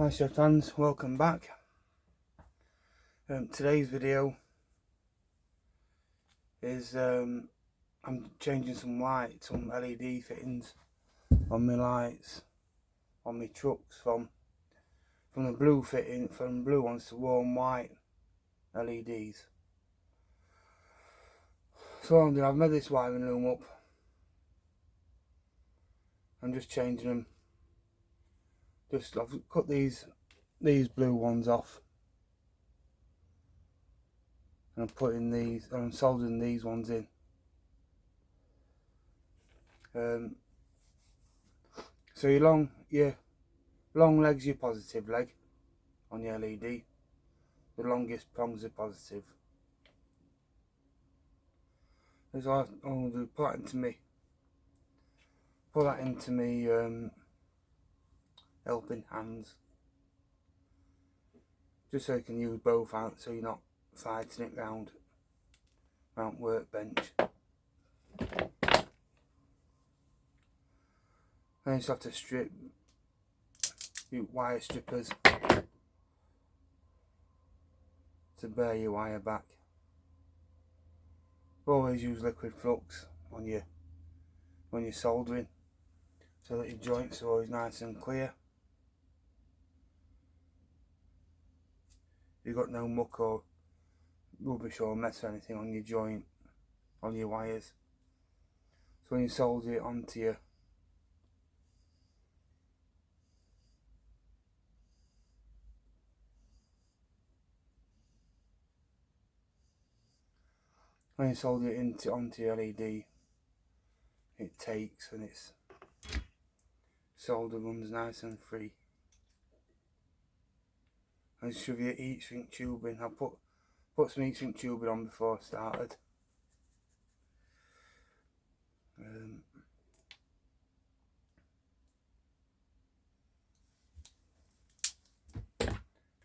Hi chef fans, welcome back. Today's video is I'm changing some lights, some LED fittings on my lights on my trucks from the blue fitting, from blue ones to warm white LEDs. So what I'm doing, I've made this wiring loom up. I'm just changing them. I've cut these blue ones off. And I'm putting these, I'm soldering these ones in. So your long leg's your positive leg on the LED. The longest prongs are positive. So I'm going to do, put that into me helping hands, just so you can use both hands, so you're not fighting it round workbench. Then you just have to strip, use wire strippers to bear your wire back. Always use liquid flux when you're soldering, so that your joints are always nice and clear. You've got no muck or rubbish or mess or anything on your joint, on your wires. So when you solder it onto your onto your LED, it takes, and its solder runs nice and free. And shove your heat shrink tube in. I put some heat shrink tubing on before I started. And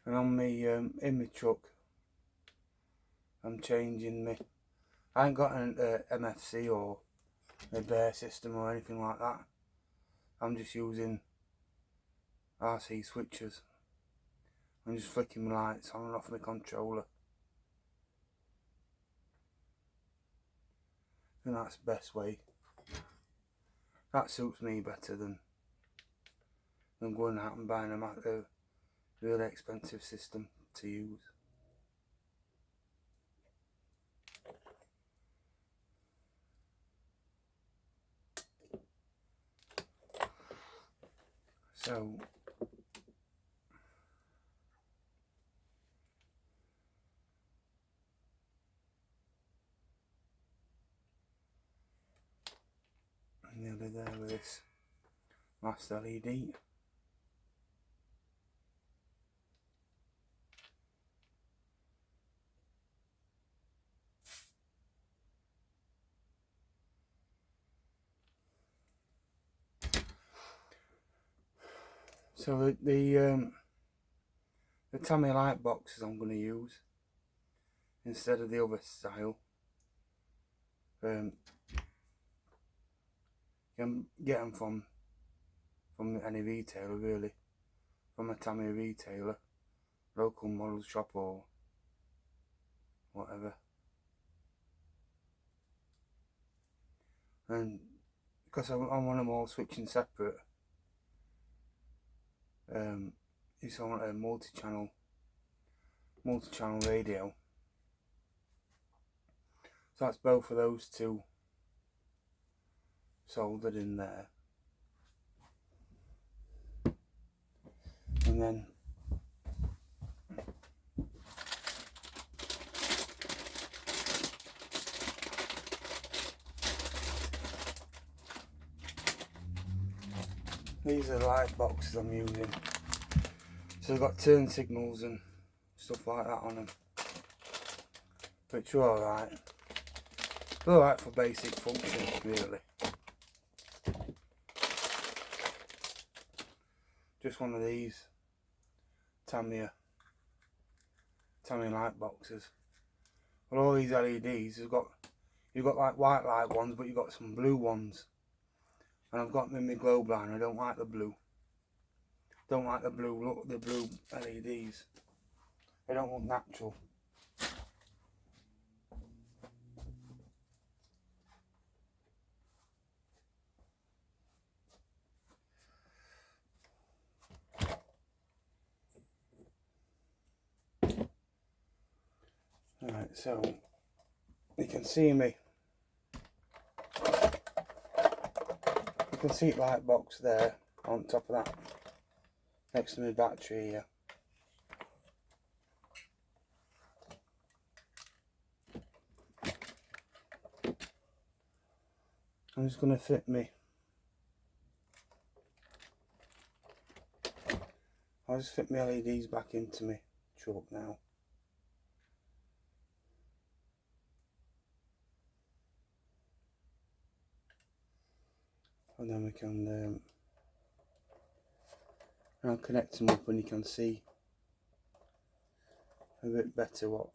on me in my truck, I'm changing I ain't got an MFC or a bear system or anything like that. I'm just using RC switches. I'm just flicking my lights on and off my controller. I think that's the best way. That suits me better than going out and buying a really expensive system to use. So I'm nearly there with this last LED. So the Tammy light boxes I'm going to use instead of the other style. You can get them from any retailer, really, from a Tammy retailer, local model shop or whatever. And because I want them all switching separate, I want a multi-channel radio. So that's both of those two soldered in there. And then these are the light boxes I'm using. So they've got turn signals and stuff like that on them, which are alright. They're alright for basic function, really. Just one of these Tammy light boxes. But all these LEDs, you've got like white light ones, but you've got some blue ones. And I've got them in my globe line. I don't like the blue. Don't like the blue look, the blue LEDs. They don't look natural. Alright, so you can see me. You can see the light box there on top of that, next to my battery here. I'm just going to fit me. I'll just fit my LEDs back into my truck now. And then we can I'll connect them up and you can see a bit better what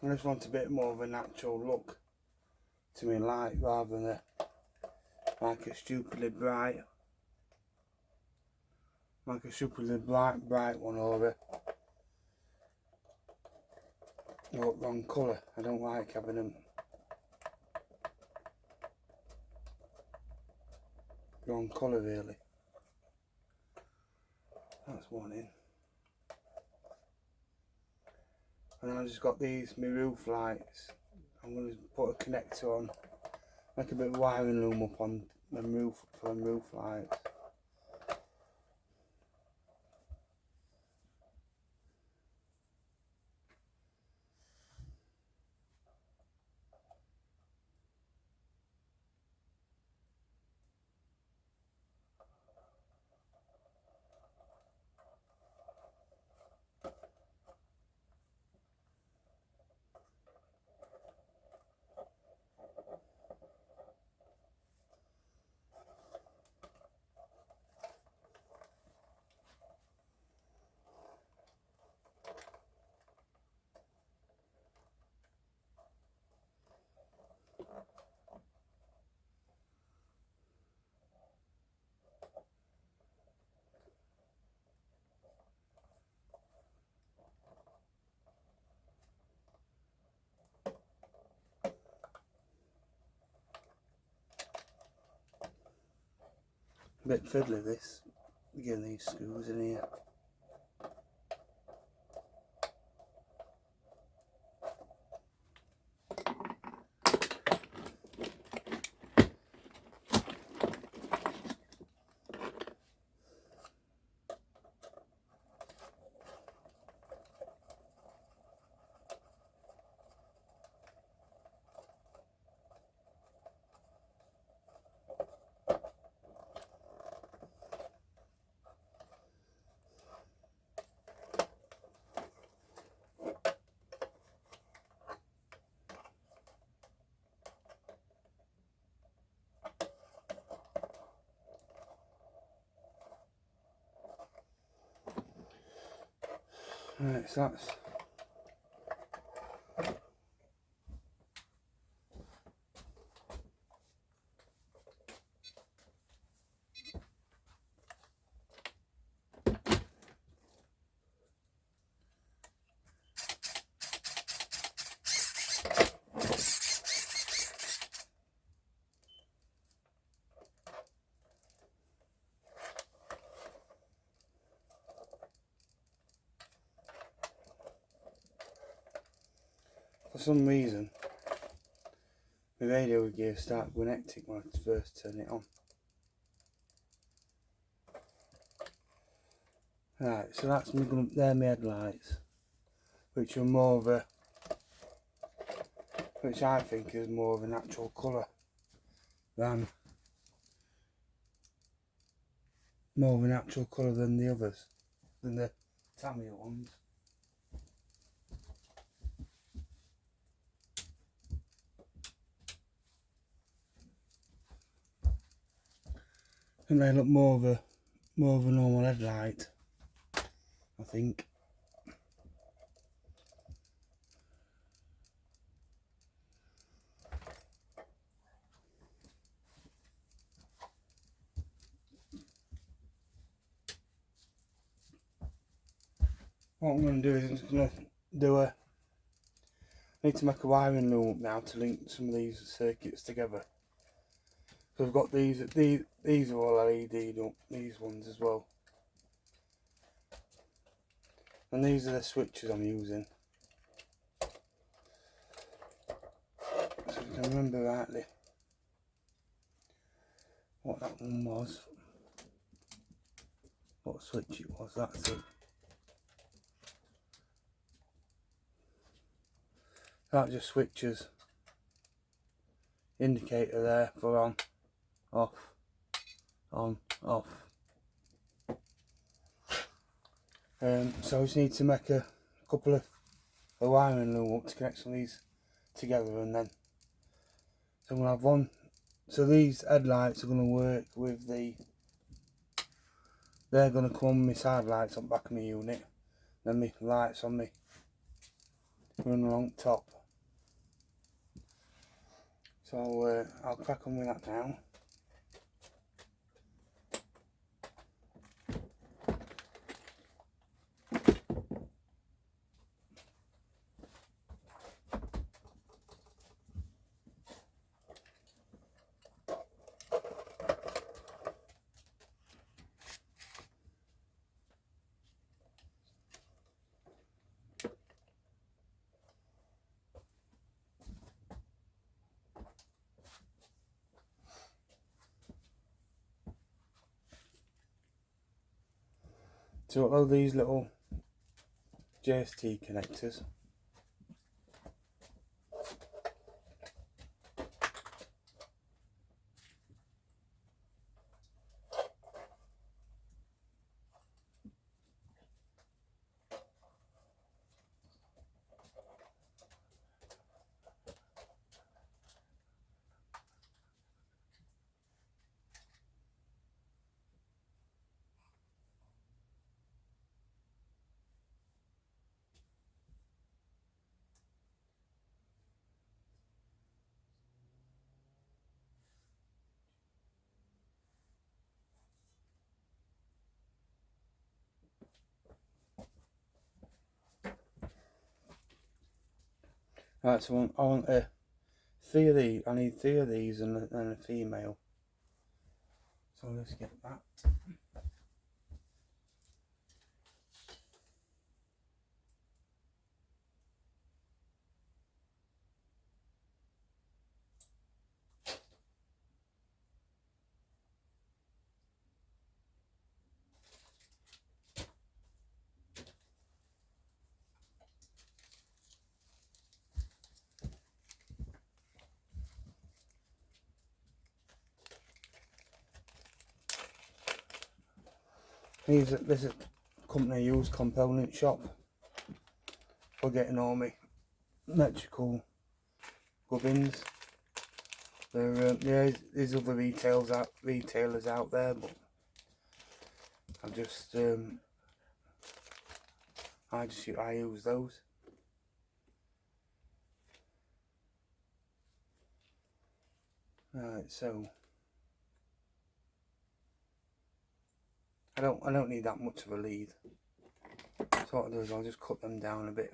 I just want a bit more of a natural look to me light rather than like a stupidly bright one or a wrong colour. I don't like having them wrong colour really. That's one in. And then I've just got these, my roof lights. I'm going to put a connector on, make a bit of wiring loom up on my roof for the roof lights. A bit fiddly this, getting these screws in here. Right, so that's For some reason, the radio gear started going hectic when I first turned it on. Right, so that's they're my headlights, which are more of a, which I think is more of a natural colour than the others, than the Tamiya ones. And they look more of a normal headlight, I think. What I'm going to do is I'm just going to do I need to make a wiring loop now to link some of these circuits together. So I've got these are all LED'd up, these ones as well. And these are the switches I'm using. So if I can remember rightly what that one was, what switch it was, that's it. That just switches indicator there for on, off, on, off. So I just need to make a couple of wiring loop to connect some of these together, and then so I'm going to have one. So these headlights are going to work with they're going to come on my side lights on the back of my unit, then my lights on me run along top. So I'll crack on with that now. So all these little JST connectors, right, so I want three of these. I need three of these and a female. So let's get that. This is a company used component shop for getting all my electrical gubbins. There, there's other retailers out there, but I use those. Right, so I don't need that much of a lead. So what I'll do is I'll just cut them down a bit.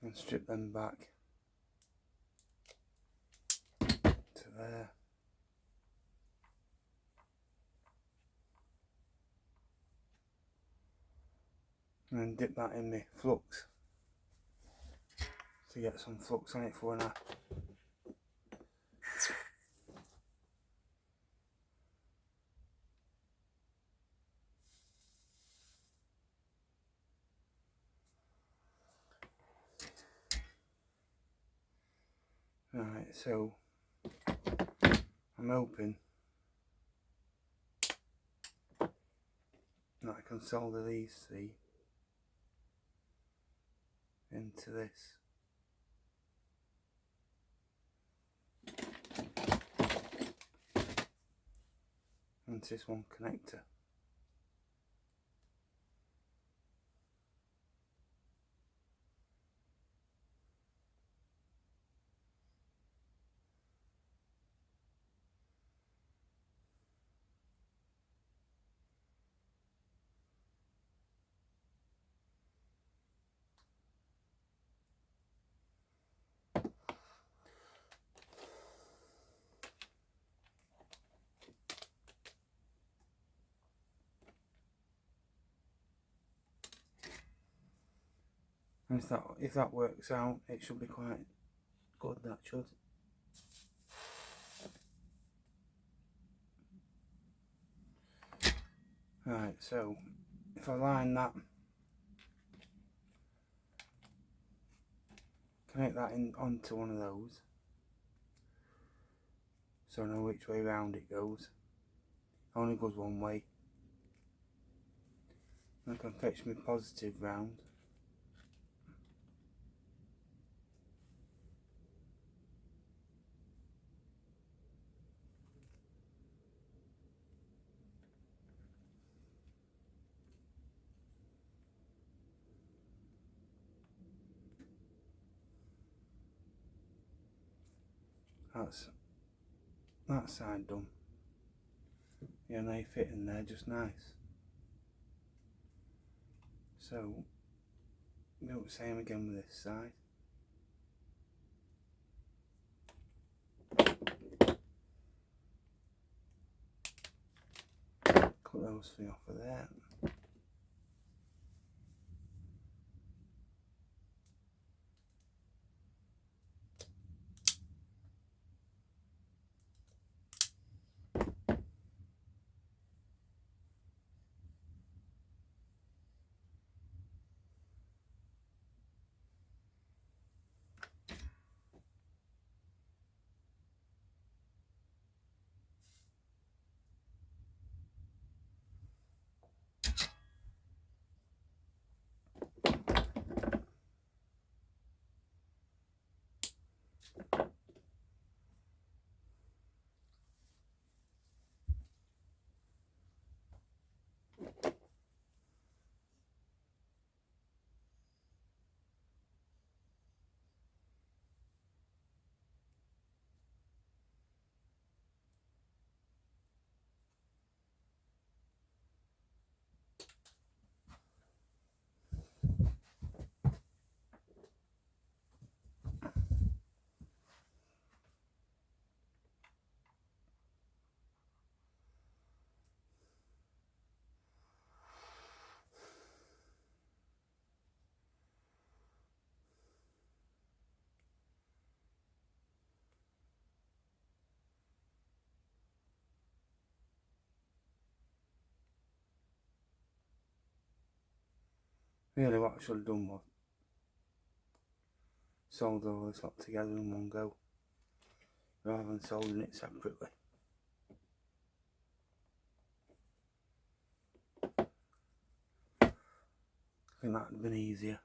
And strip them back to there. and then dip that in my flux to get some flux on it for when I right, so I'm hoping that I can solder these three into this. Into this one connector. And if that works out, it should be quite good, that should. Right, so if I line that, connect that in onto one of those, so I know which way round it goes. It only goes one way. And I can fetch my positive round. That's that side done. Yeah, and they fit in there just nice. So do the same again with this side. Cut those three off of there. Really what I should have done was solder all this lot together in one go, rather than soldering it separately. I think that would have been easier.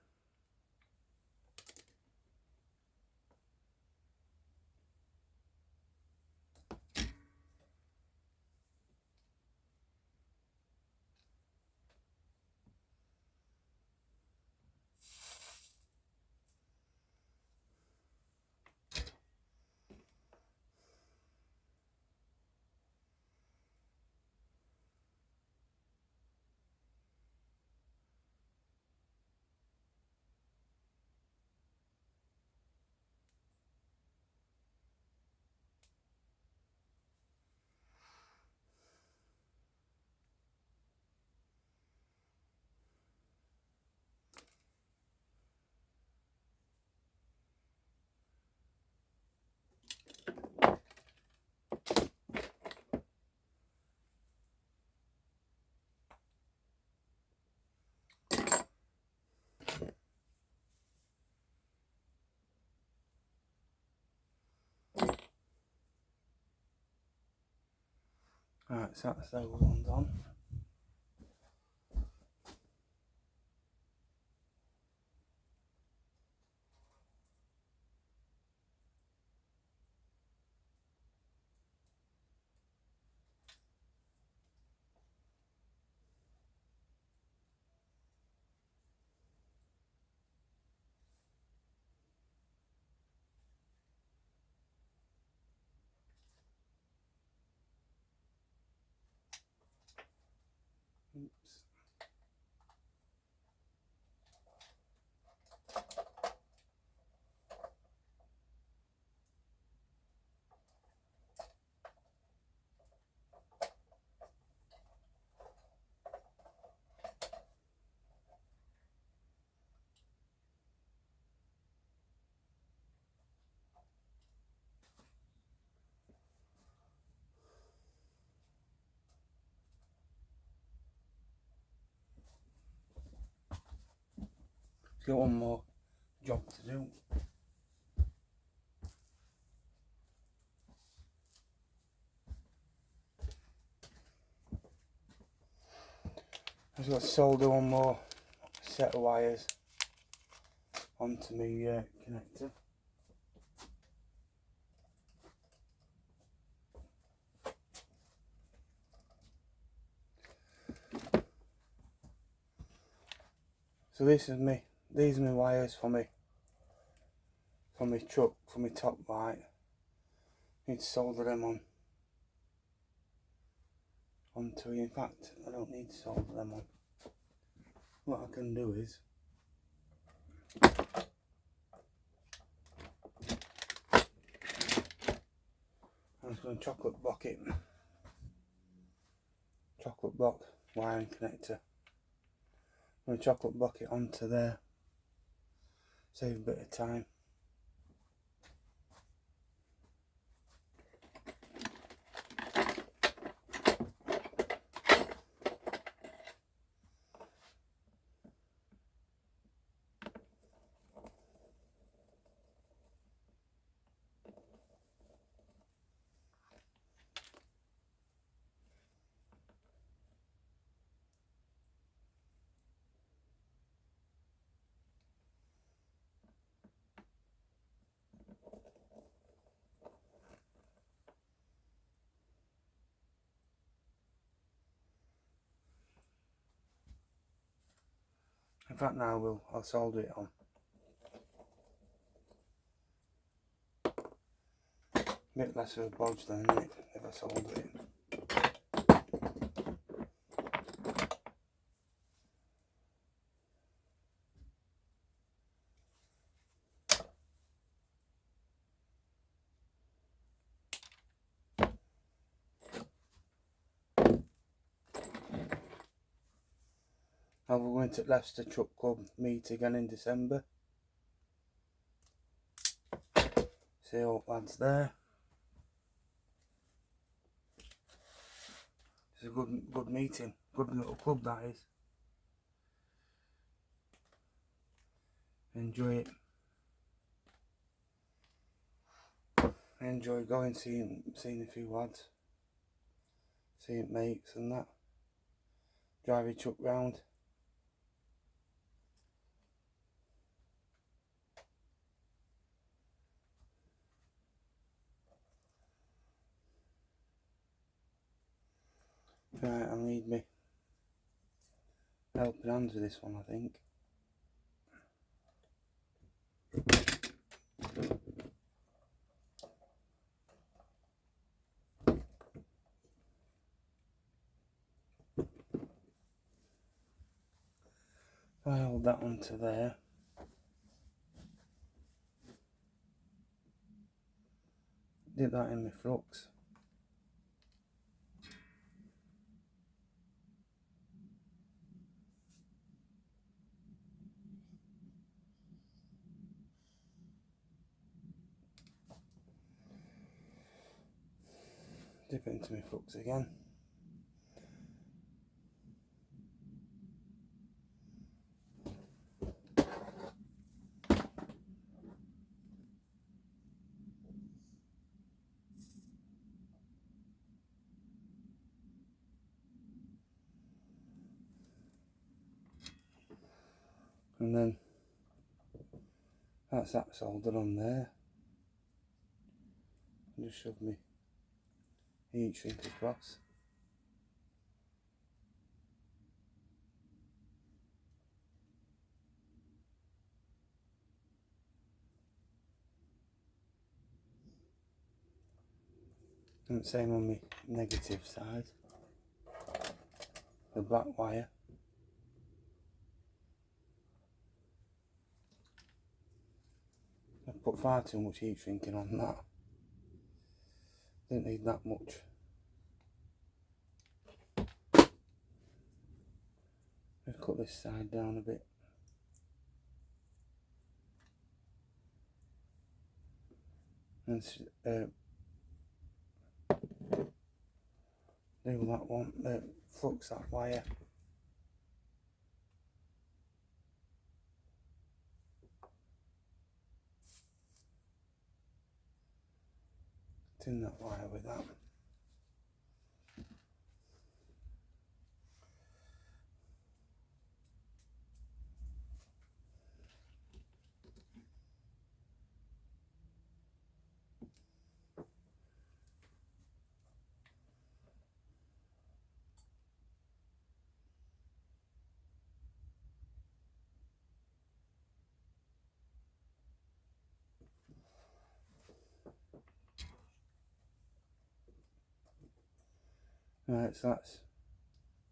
Right, so that's those ones on. Oops. Got one more job to do. I've got to solder one more set of wires onto my connector. So these are my wires for my truck, for my top light. Need to solder them onto it. In fact, I don't need to solder them on. What I can do is I'm just going to chocolate block wiring connector. I'm going to chocolate block it onto there, save a bit of time. In fact, now I'll solder it on. A bit less of a bodge then, isn't it, if I solder it. Now we're going to Leicester Truck Club meet again in December. See all lads there. It's a good meeting, good little club that is. Enjoy it. I enjoy going seeing a few lads, seeing mates and that. Drive your truck round. Right, I need me helping hands with this one, I think. I hold that onto there. Did that in my flux. Dip it into my flux again. And then that's that soldered on there. Just shove my heat shrink across. And the same on the negative side. The black wire. I put far too much heat shrinking on that. Didn't need that much. Just cut this side down a bit. And do that one, flux that wire. Tin that wire with that. Right, so that's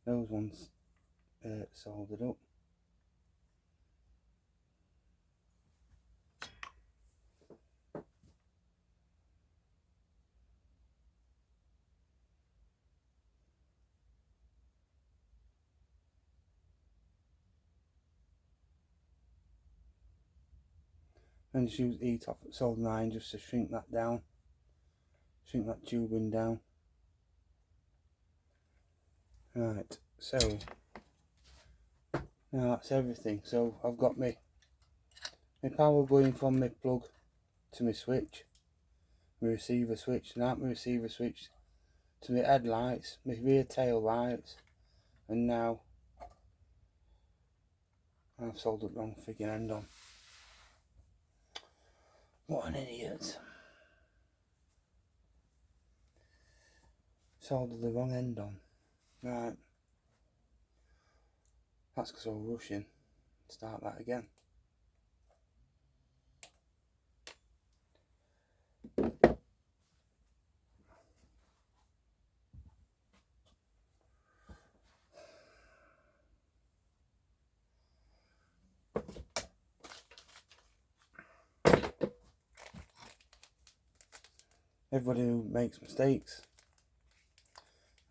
those ones soldered up. And just use E-top soldering iron just to shrink that down, shrink that tubing down. Right, so now that's everything. So I've got my power going from my plug to my switch, my receiver switch, and out my receiver switch to my headlights, my rear tail lights, and now I've soldered the wrong friggin' end on. What an idiot. Soldered the wrong end on. Right. That's because I was rushing. Start that again. Everybody who makes mistakes,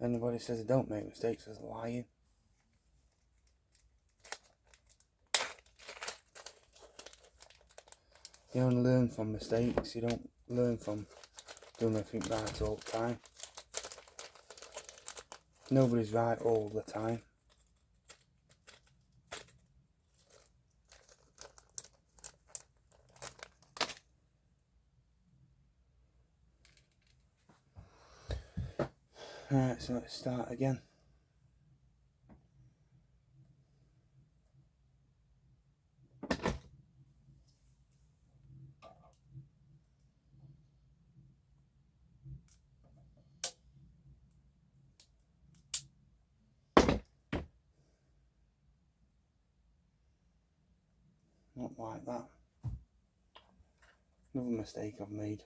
anybody says they don't make mistakes is lying. You only learn from mistakes, you don't learn from doing everything right all the time. Nobody's right all the time. Right, so let's start again. Not like that. Another mistake I've made.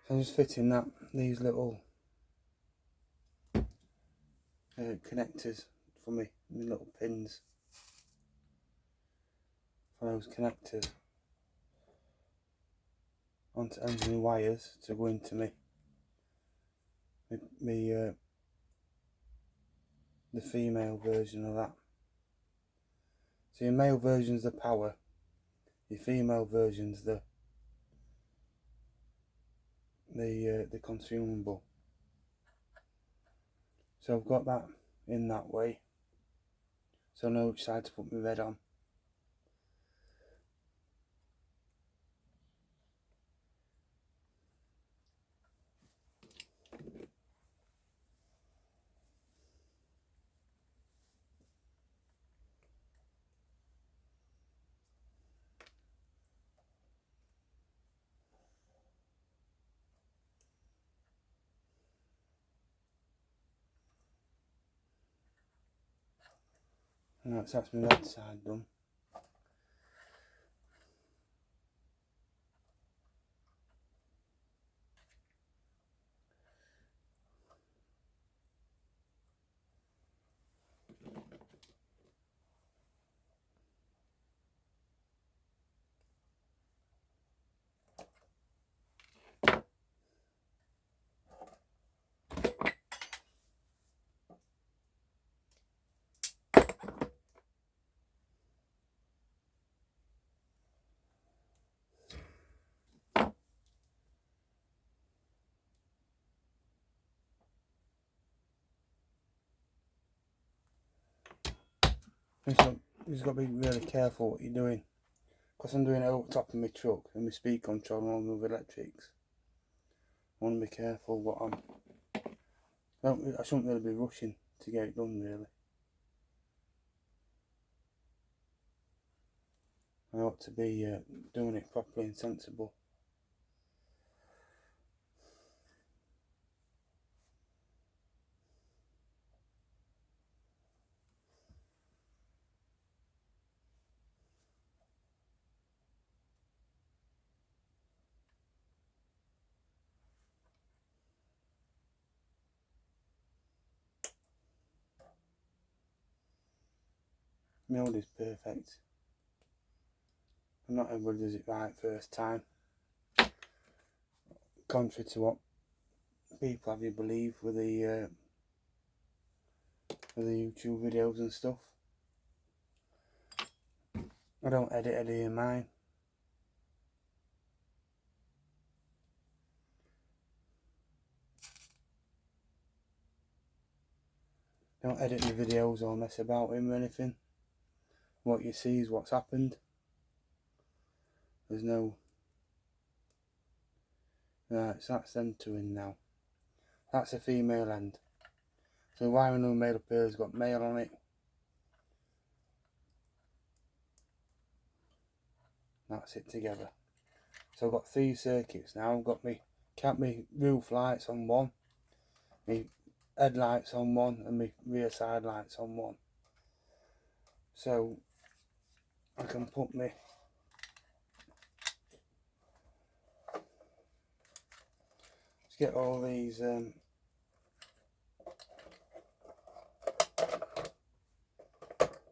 So I'm just fitting these little connectors for me, little pins for those connectors onto ends of my wires to go into the female version of that. So your male version's the power, your female version's the consumable. So I've got that in that way, so I know which side to put my red on. Right, so that's my red side done. You've got to be really careful what you're doing, because I'm doing it over the top of my truck and my speed control and all the electrics. I want to be careful what I shouldn't really be rushing to get it done, really. I ought to be doing it properly and sensible. Nobody's perfect, and not everybody does it right first time, contrary to what people have you believe with the YouTube videos and stuff. I don't edit any of mine. Don't edit the videos or mess about him or anything. What you see is what's happened. There's no... Right, so that's them two in now. That's a female end. So the wiring I made up here has got male on it. That's it together. So I've got 3 circuits now. I've got my roof lights on one, my headlights on one, and my rear side lights on one. So I can put my let's get all these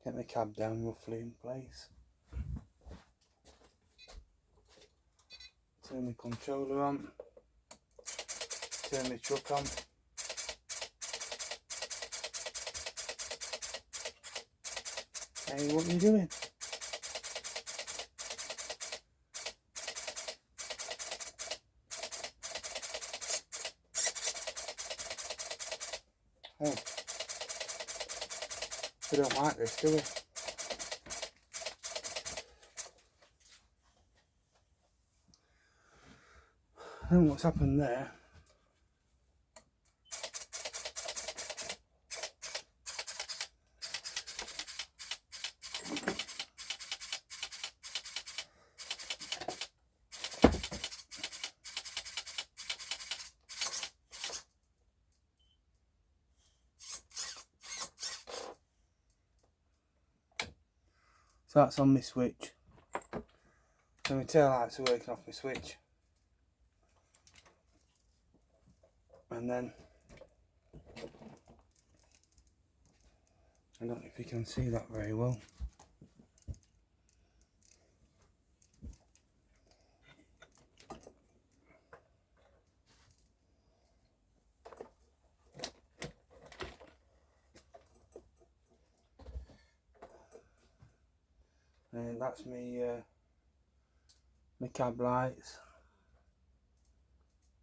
get my cab down roughly in place. Turn my controller on. Turn my truck on. Hey, what are you doing? Oh, we don't like this, do we? I don't know what's happened there. So that's on my switch. So my tail lights are working off my switch. and then I don't know if you can see that very well. And that's me my cab lights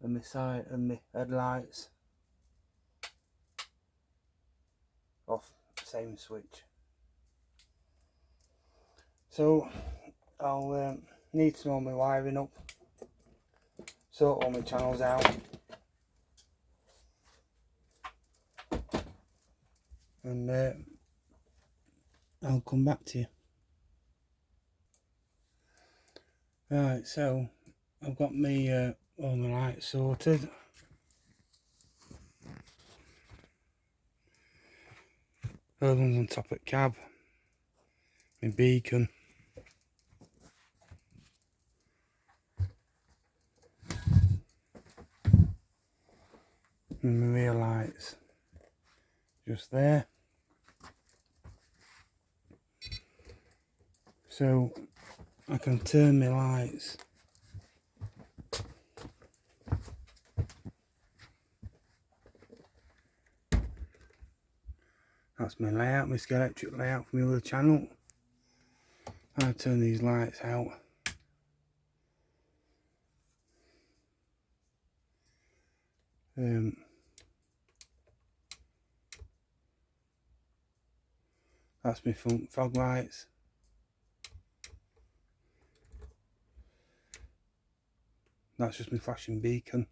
and my side and my headlights off same switch. So I'll need some of my wiring up, sort all my channels out, and I'll come back to you. Right, so I've got me all my lights sorted. Those ones on top of cab, my beacon, and my rear lights just there. So I can turn my lights that's my layout, my electric layout for my other channel. I turn these lights out. That's my front fog lights. That's just my flashing beacon.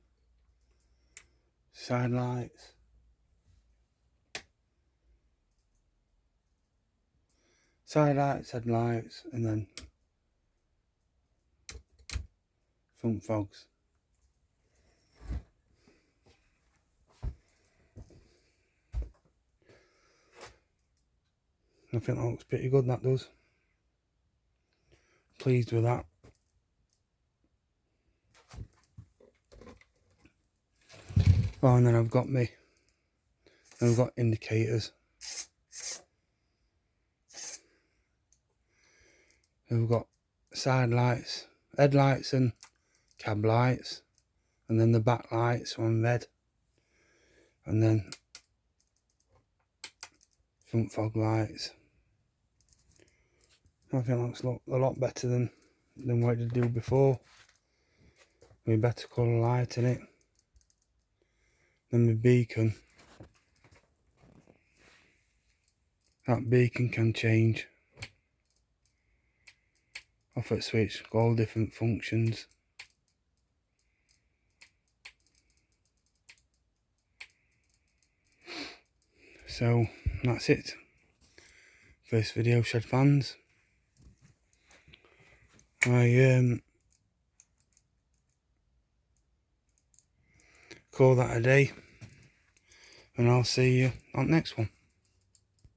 Side lights. Side lights, headlights, and then front fogs. I think that looks pretty good, that does. Pleased with that. Oh, and then I've got indicators. We've got side lights, headlights and cab lights, and then the back lights on red, and then front fog lights. I think that looks a lot better than what it did do before. With better colour light in it. Then the beacon. That beacon can change off at switch, got all different functions. So that's it. First video, shed fans. I call that a day, and I'll see you on the next one.